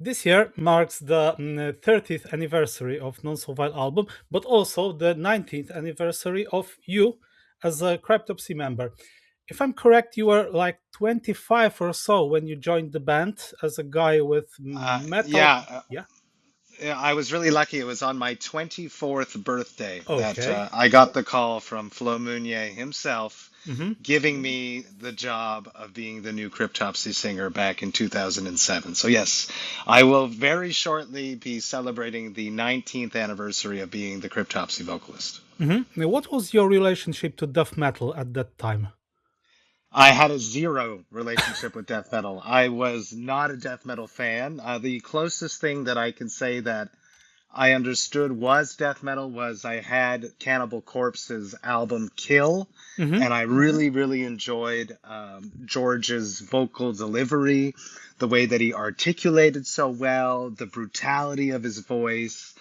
This year marks the 30th anniversary of Non-Survival album, but also the 19th anniversary of you as a Cryptopsy member. If I'm correct, you were like 25 or so when you joined the band as a guy with metal. Yeah, Yeah. yeah, I was really lucky. It was on my 24th birthday that Okay. I got the call from Flo Munier himself Mm-hmm. giving me the job of being the new Cryptopsy singer back in 2007. So, yes, I will very shortly be celebrating the 19th anniversary of being the Cryptopsy vocalist. Mm-hmm. Now, what was your relationship to death metal at that time? I had a zero relationship with death metal. I was not a death metal fan. The closest thing that I can say that I understood was death metal was I had Cannibal Corpse's album Kill, Mm-hmm. and I really, really enjoyed George's vocal delivery, the way that he articulated so well, the brutality of his voice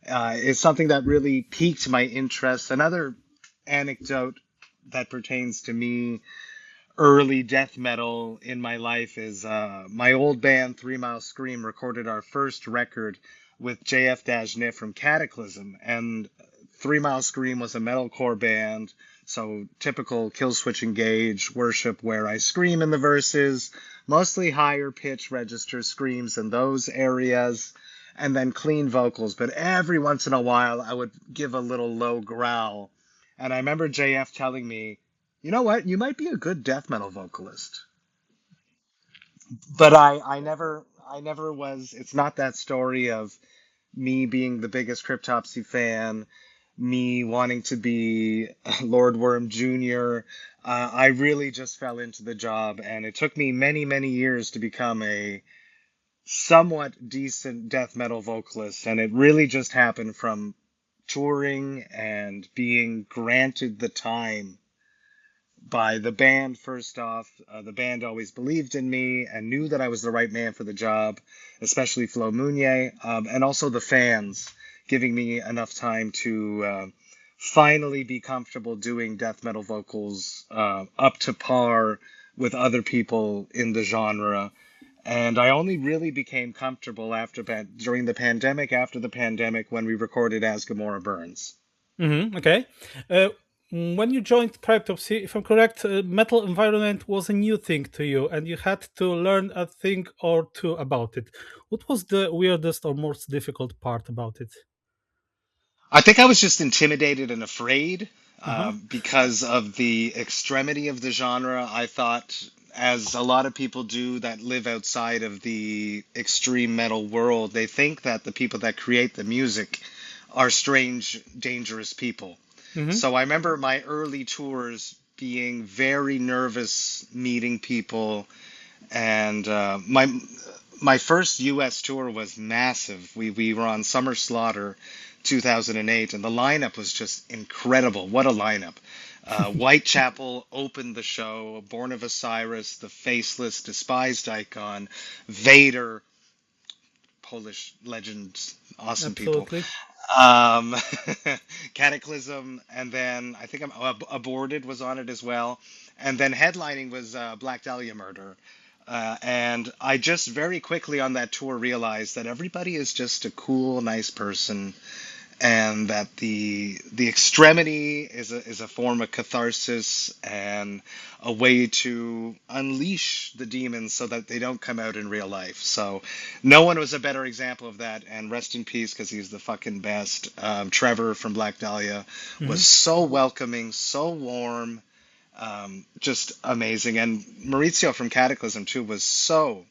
is something that really piqued my interest. Another anecdote that pertains to me early death metal in my life is my old band 3 Mile Scream recorded our first record with JF Dajne from Cataclysm, and 3 Mile Scream was a metalcore band, so typical Killswitch Engage worship where I scream in the verses, mostly higher pitch register screams in those areas, and then clean vocals, but every once in a while I would give a little low growl. And I remember JF telling me, you know what? You might be a good death metal vocalist. But I never was. It's not that story of me being the biggest Cryptopsy fan, me wanting to be Lord Worm Jr. I really just fell into the job, and it took me many, many years to become a somewhat decent death metal vocalist. And it really just happened from touring and being granted the time by the band. First off, the band always believed in me and knew that I was the right man for the job, especially Flo Munier, and also the fans giving me enough time to finally be comfortable doing death metal vocals up to par with other people in the genre. And I only really became comfortable during the pandemic, after the pandemic, when we recorded As Gamora Burns. Mm-hmm. Okay. Uh, when you joined Cryptopsy, if I'm correct, metal environment was a new thing to you, and you had to learn a thing or two about it. What was the weirdest or most difficult part about it? I think I was just intimidated and afraid Uh huh. because of the extremity of the genre. I thought, as a lot of people do that live outside of the extreme metal world, they think that the people that create the music are strange, dangerous people. Mm-hmm. So I remember my early tours being very nervous meeting people, and my first U.S. tour was massive. We were on Summer Slaughter 2008, and the lineup was just incredible. What a lineup! Whitechapel opened the show. Born of Osiris, The Faceless, Despised Icon, Vader, Polish legends, awesome people. Absolutely. Um, Cataclysm, and then I think Aborted was on it as well. And then headlining was Black Dahlia Murder. And I just very quickly on that tour realized that everybody is just a cool, nice person, and that the extremity is a form of catharsis and a way to unleash the demons so that they don't come out in real life. So no one was a better example of that. And rest in peace, because he's the fucking best. Trevor from Black Dahlia Mm-hmm. was so welcoming, so warm, just amazing. And Maurizio from Cataclysm too was so.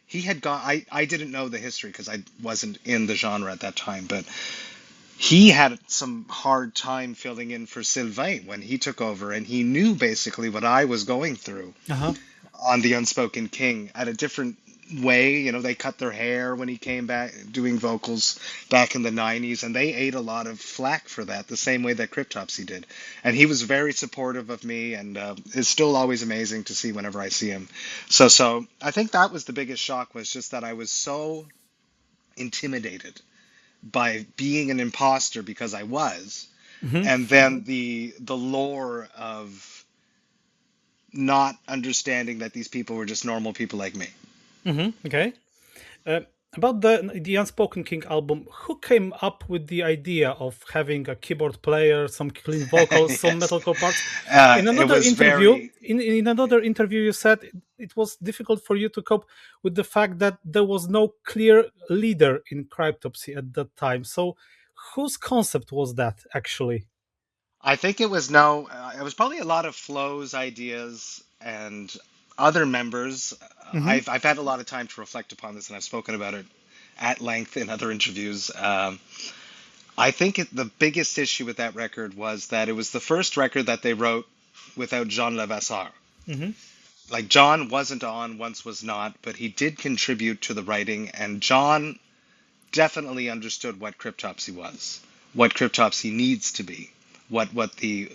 He had gone. I didn't know the history because I wasn't in the genre at that time, but he had some hard time filling in for Sylvain when he took over, and he knew basically what I was going through Uh huh. on the Unspoken King at a different way. You know, they cut their hair when he came back doing vocals back in the 90s, and they ate a lot of flack for that, the same way that Cryptopsy did. And he was very supportive of me, and it's still always amazing to see whenever I see him. So I think that was the biggest shock, was just that I was so intimidated by being an imposter, because I was, Mm-hmm. and then the lore of not understanding that these people were just normal people like me. Mm-hmm. Okay. Uh, about the Unspoken King album, who came up with the idea of having a keyboard player, some clean vocals, some Yes. metalcore parts? It was very. In another interview, you said it was difficult for you to cope with the fact that there was no clear leader in Cryptopsy at that time. So, whose concept was that actually? I think it was no. It was probably a lot of Flo's ideas and other members. Hmm. I've had a lot of time to reflect upon this, and I've spoken about it at length in other interviews. I think the biggest issue with that record was that it was the first record that they wrote without Jean Levasseur. Hmm. Like John wasn't on, once was not, but he did contribute to the writing, and John definitely understood what Cryptopsy was, what Cryptopsy needs to be, what the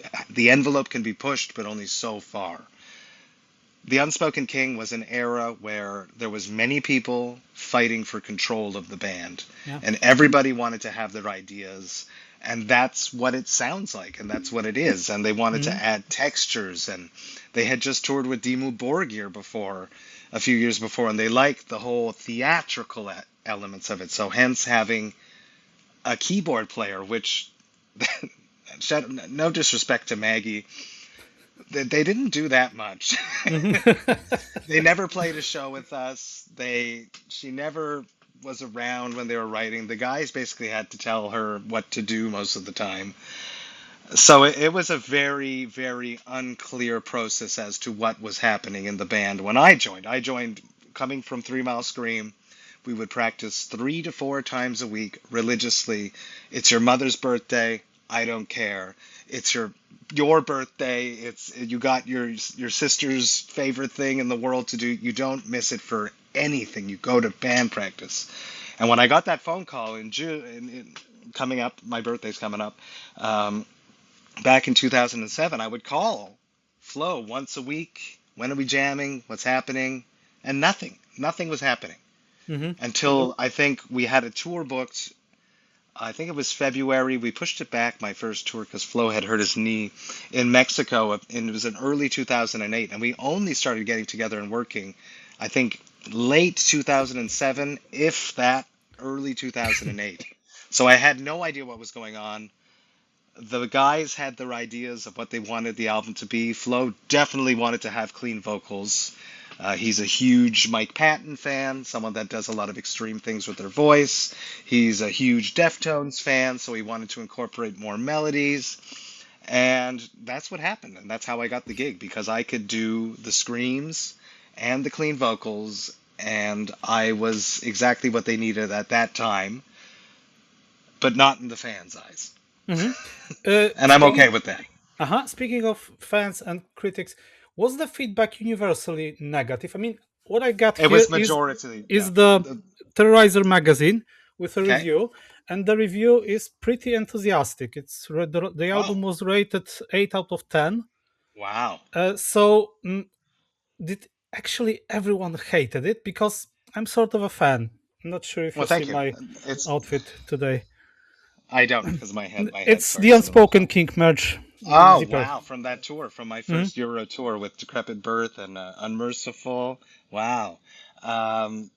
envelope can be pushed, but only so far. The Unspoken King was an era where there was many people fighting for control of the band, Yeah. and everybody wanted to have their ideas, and that's what it sounds like, and that's what it is. And they wanted to Hmm. add textures, and they had just toured with Dimmu Borgir before, a few years before, and they liked the whole theatrical elements of it. So hence having a keyboard player, which no disrespect to Maggie, they didn't do that much. They never played a show with us. She never was around when they were writing. The guys basically had to tell her what to do most of the time. So it was a very, very unclear process as to what was happening in the band when I joined. I joined coming from Three Mile Scream. We would practice 3 to 4 times a week religiously. It's your mother's birthday. I don't care. It's your birthday. It's you got your sister's favorite thing in the world to do. You don't miss it for anything. You go to band practice. And when I got that phone call in June, coming up, my birthday's coming up. Back in 2007, I would call Flo once a week. When are we jamming? What's happening? And nothing was happening Hmm. until I think we had a tour booked. I think it was February. We pushed it back, my first tour, because Flo had hurt his knee in Mexico, and it was in early 2008. And we only started getting together and working, I think, late 2007, if that, early 2008. So I had no idea what was going on. The guys had their ideas of what they wanted the album to be. Flo definitely wanted to have clean vocals. He's a huge Mike Patton fan, someone that does a lot of extreme things with their voice. He's a huge Deftones fan, so he wanted to incorporate more melodies. And that's what happened. And that's how I got the gig, because I could do the screams and the clean vocals. And I was exactly what they needed at that time, but not in the fans' eyes. Hmm. And I'm okay Speaking with that. Speaking of fans and critics, was the feedback universally negative? I mean, what I got It here was majority, yeah. is the Terrorizer magazine with a Okay. review, and the review is pretty enthusiastic. The Oh, album was rated 8 out of 10. wow. Did actually everyone hated it? Because I'm sort of a fan. I'm not sure if you Well, see thank you. my It's outfit today. I don't, because my head's It's very the small. Unspoken King merch Oh, zipper. wow. From that tour, from my Hmm. first Euro tour with Decrepit Birth and Unmerciful. Wow. Um,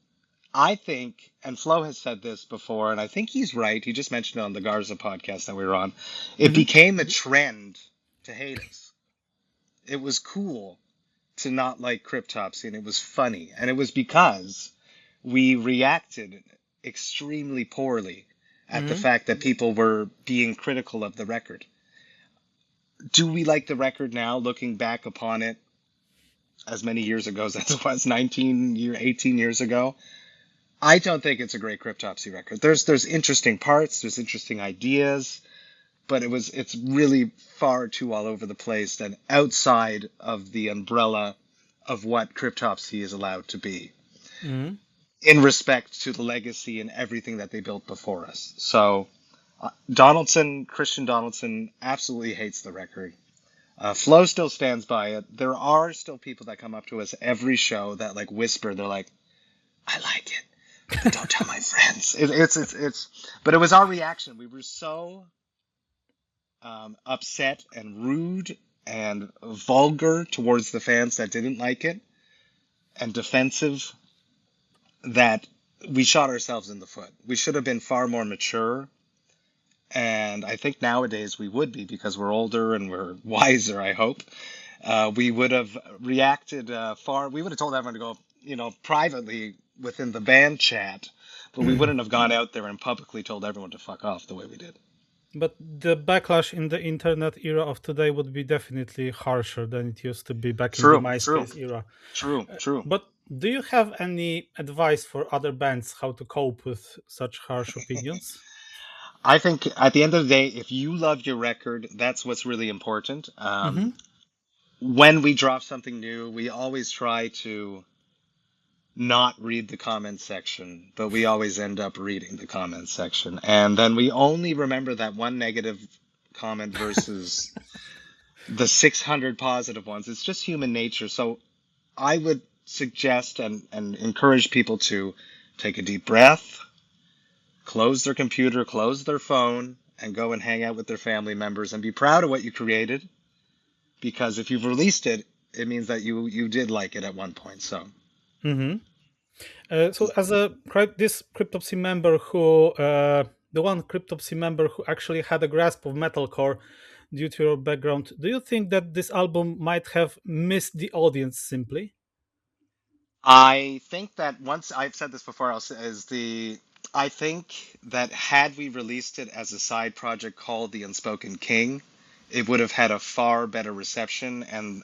I think, and Flo has said this before, and I think he's right. He just mentioned it on the Garza podcast that we were on. It Hmm. became a trend to hate us. It was cool to not like Cryptopsy, and it was funny. And it was because we reacted extremely poorly at the Hmm. fact that people were being critical of the record. Do we like the record now, looking back upon it as many years ago as it was 18 years ago? I don't think it's a great Cryptopsy record. There's interesting parts, there's interesting ideas, but it's really far too all over the place and outside of the umbrella of what Cryptopsy is allowed to be, Hmm. in respect to the legacy and everything that they built before us. So Christian Donaldson absolutely hates the record. Flo still stands by it. There are still people that come up to us every show that like whisper. They're like, "I like it, but don't tell my friends." But it was our reaction. We were so upset and rude and vulgar towards the fans that didn't like it, and defensive, that we shot ourselves in the foot. We should have been far more mature. And I think nowadays we would be because we're older and we're wiser, I hope. We would have reacted we would have told everyone to go, privately within the band chat, but we wouldn't have gone out there and publicly told everyone to fuck off the way we did. But the backlash in the internet era of today would be definitely harsher than it used to be back in the True, true, MySpace era. true. But do you have any advice for other bands how to cope with such harsh opinions? I think at the end of the day, if you love your record, that's what's really important. Mm-hmm. When we drop something new, we always try to not read the comment section, but we always end up reading the comment section. And then we only remember that one negative comment versus the 600 positive ones. It's just human nature. So I would suggest and encourage people to take a deep breath, close their computer, close their phone, and go and hang out with their family members and be proud of what you created. Because if you've released it, it means that you did like it at one point. So. Mm-hmm. So as this Cryptopsy member who, the one Cryptopsy member who actually had a grasp of metalcore due to your background, do you think that this album might have missed the audience simply? I think that once I've said this before, I think that had we released it as a side project called The Unspoken King, it would have had a far better reception, and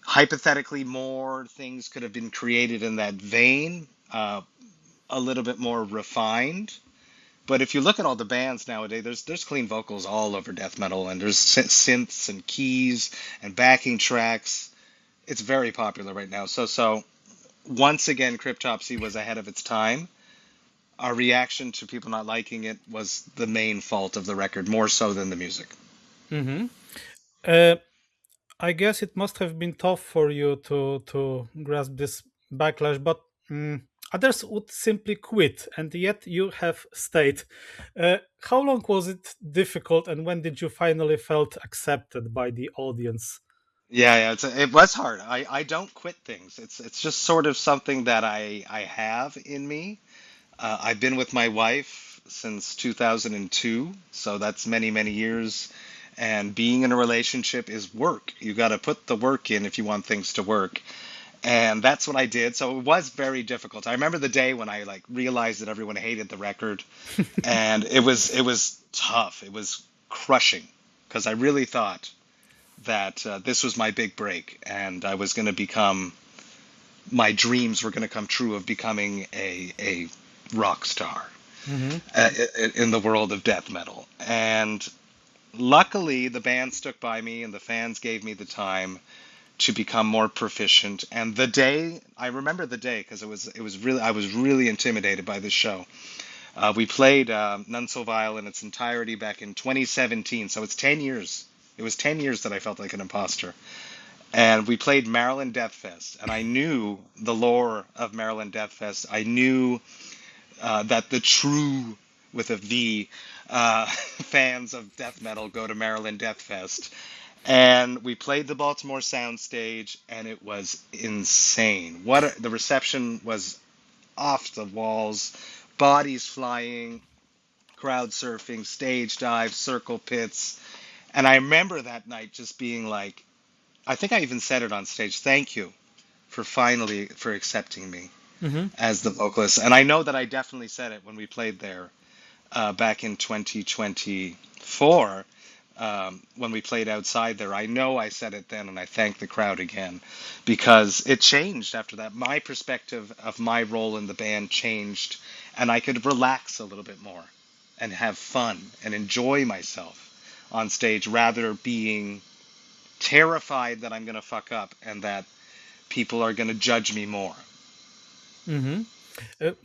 hypothetically more things could have been created in that vein, a little bit more refined. But if you look at all the bands nowadays, there's clean vocals all over death metal, and there's synths and keys and backing tracks. It's very popular right now. So once again, Cryptopsy was ahead of its time. Our reaction to people not liking it was the main fault of the record, more so than the music. Mm-hmm. I guess it must have been tough for you to grasp this backlash, but others would simply quit, and yet you have stayed. How long was it difficult, and when did you finally felt accepted by the audience? Yeah, it was hard. I don't quit things. It's just sort of something that I have in me. I've been with my wife since 2002, so that's many, many years. And being in a relationship is work. You got to put the work in if you want things to work. And that's what I did. So it was very difficult. I remember the day when I like realized that everyone hated the record, and it was tough. It was crushing because I really thought that this was my big break, and I was going to become my dreams were going to come true of becoming a rock star Mm-hmm. in the world of death metal. And luckily, the band stuck by me, and the fans gave me the time to become more proficient. And the day, I remember the day because it was really I was really intimidated by this show. We played None So Vile in its entirety back in 2017, so it's 10 years. It was 10 years that I felt like an imposter. And we played Maryland Death Fest, and I knew the lore of Maryland Death Fest. I knew that the true, with a V, fans of death metal go to Maryland Death Fest. And we played the Baltimore Soundstage, and it was insane. The reception was off the walls, bodies flying, crowd surfing, stage dives, circle pits. And I remember that night just being like, I think I even said it on stage, thank you for accepting me Mm-hmm. as the vocalist. And I know that I definitely said it when we played there back in 2024 when we played outside there. I know I said it then, and I thanked the crowd again because it changed after that. My perspective of my role in the band changed, and I could relax a little bit more and have fun and enjoy myself on stage rather being terrified that I'm going to fuck up and that people are going to judge me more. Mm-hmm.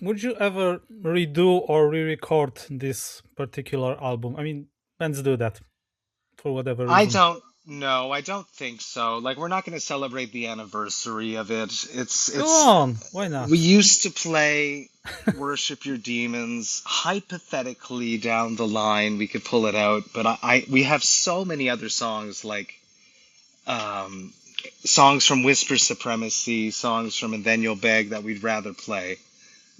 Would you ever redo or re-record this particular album? I mean, bands do that for whatever I reason. don't know. I don't think so. Like we're not going to celebrate the anniversary of it. Go It's on, why We not? used to play Worship Your Demons. Hypothetically down the line we could pull it out, but we have so many other songs like um songs from Whisper Supremacy, songs from And Then You'll Beg that we'd rather play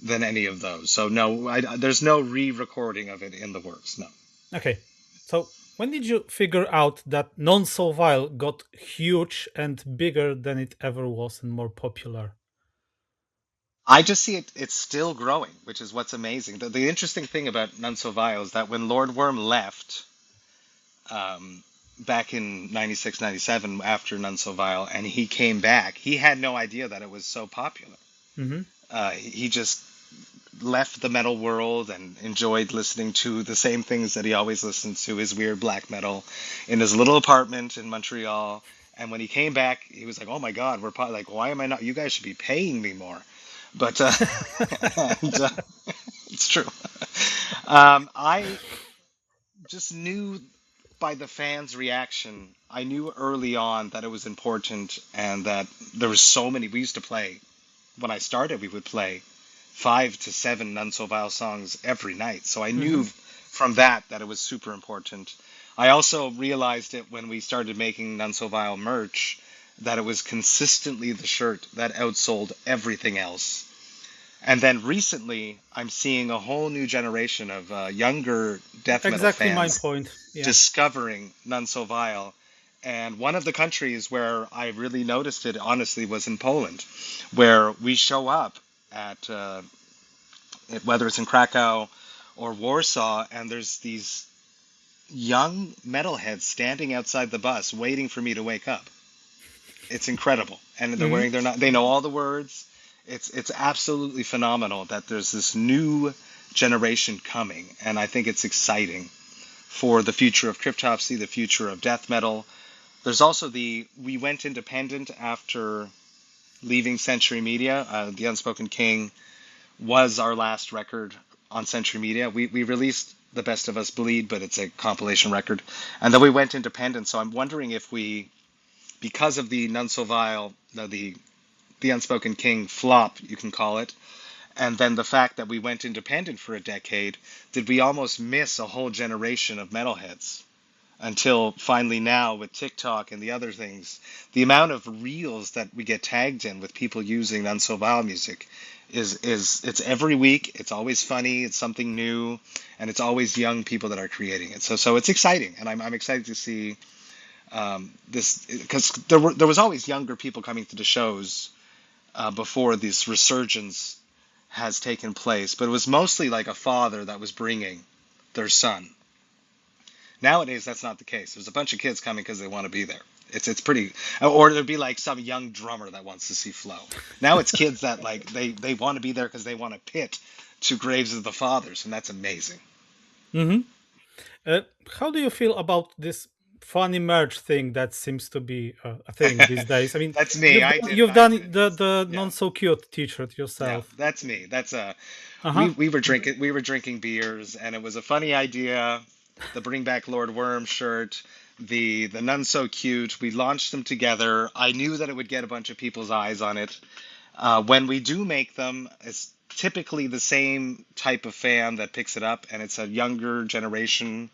than any of those. So no, there's no re-recording of it in the works. No. Okay. So when did you figure out that Non So Vile got huge and bigger than it ever was and more popular? I just see it's still growing, which is what's amazing. The interesting thing about None So Vile is that when Lord Worm left um, back in 96, 97, after None So Vile, and he came back, he had no idea that it was so popular. Hmm. He just left the metal world and enjoyed listening to the same things that he always listened to, his weird black metal, in his little apartment in Montreal. And when he came back, he was like, "Oh my God, like, why am I not? You guys should be paying me more." But and, it's true. I just knew by the fans' reaction. I knew early on that it was important and that there was so many. We used to play when I started. We would play 5 to 7 None So Vile songs every night. So I knew Hmm. from that it was super important. I also realized it when we started making None So Vile merch that it was consistently the shirt that outsold everything else. And then recently, I'm seeing a whole new generation of younger death metal Exactly my fans point. Yeah. discovering None So Vile. And one of the countries where I really noticed it, honestly, was in Poland, where we show up at whether it's in Krakow or Warsaw, and there's these young metalheads standing outside the bus waiting for me to wake up. It's incredible, and they're Hmm. wearing they know all the words. It's absolutely phenomenal that there's this new generation coming, and I think it's exciting for the future of Cryptopsy, the future of death metal. There's also we went independent after leaving Century Media. The Unspoken King was our last record on Century Media. We released The Best of Us Bleed, but it's a compilation record. And then we went independent. So I'm wondering if because of the None So Vile, no, the Unspoken King flop, you can call it, and then the fact that we went independent for a decade, did we almost miss a whole generation of metalheads? Until finally now with TikTok and the other things, the amount of reels that we get tagged in with people using None So Vile music is it's every week. It's always funny. It's something new, and it's always young people that are creating it. So it's exciting, and I'm excited to see this because there was always younger people coming to the shows before this resurgence has taken place, but it was mostly like a father that was bringing their son. Nowadays, that's not the case. There's a bunch of kids coming because they want to be there. It's pretty, or there'd be like some young drummer that wants to see Flo. Now it's kids that like they want to be there because they want to pit to Graves of the Fathers, and that's amazing. Hmm. How do you feel about this funny merch thing that seems to be a thing these days? I mean, That's me. you've I done did. the Yeah, non so cute T-shirt yeah. yourself. That's me. That's Uh huh. we were drinking beers, and it was a funny idea. The Bring Back Lord Worm shirt, the None So Cute. We launched them together. I knew that it would get a bunch of people's eyes on it. When we do make them, it's typically the same type of fan that picks it up, and it's a younger generation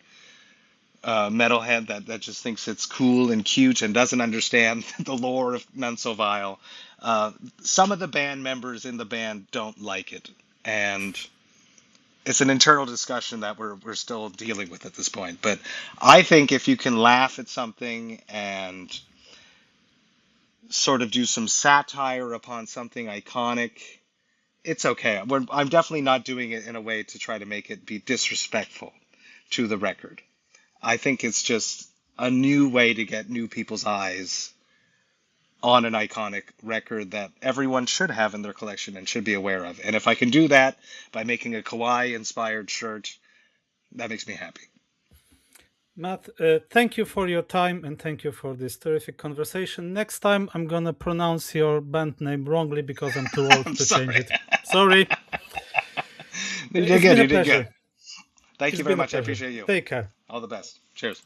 metalhead that just thinks it's cool and cute and doesn't understand the lore of None So Vile. Some of the band members in the band don't like it, and it's an internal discussion that we're still dealing with at this point. But I think if you can laugh at something and sort of do some satire upon something iconic, it's okay. I'm definitely not doing it in a way to try to make it be disrespectful to the record. I think it's just a new way to get new people's eyes on an iconic record that everyone should have in their collection and should be aware of. And if I can do that by making a kawaii inspired shirt, that makes me happy. Matt, thank you for your time and thank you for this terrific conversation. Next time, I'm gonna pronounce your band name wrongly because I'm too old I'm to change sorry. it. Sorry. You did It's good. been a You did good. pleasure. Thank It's you very been a much. I pleasure. appreciate you. Take care. All the best. Cheers.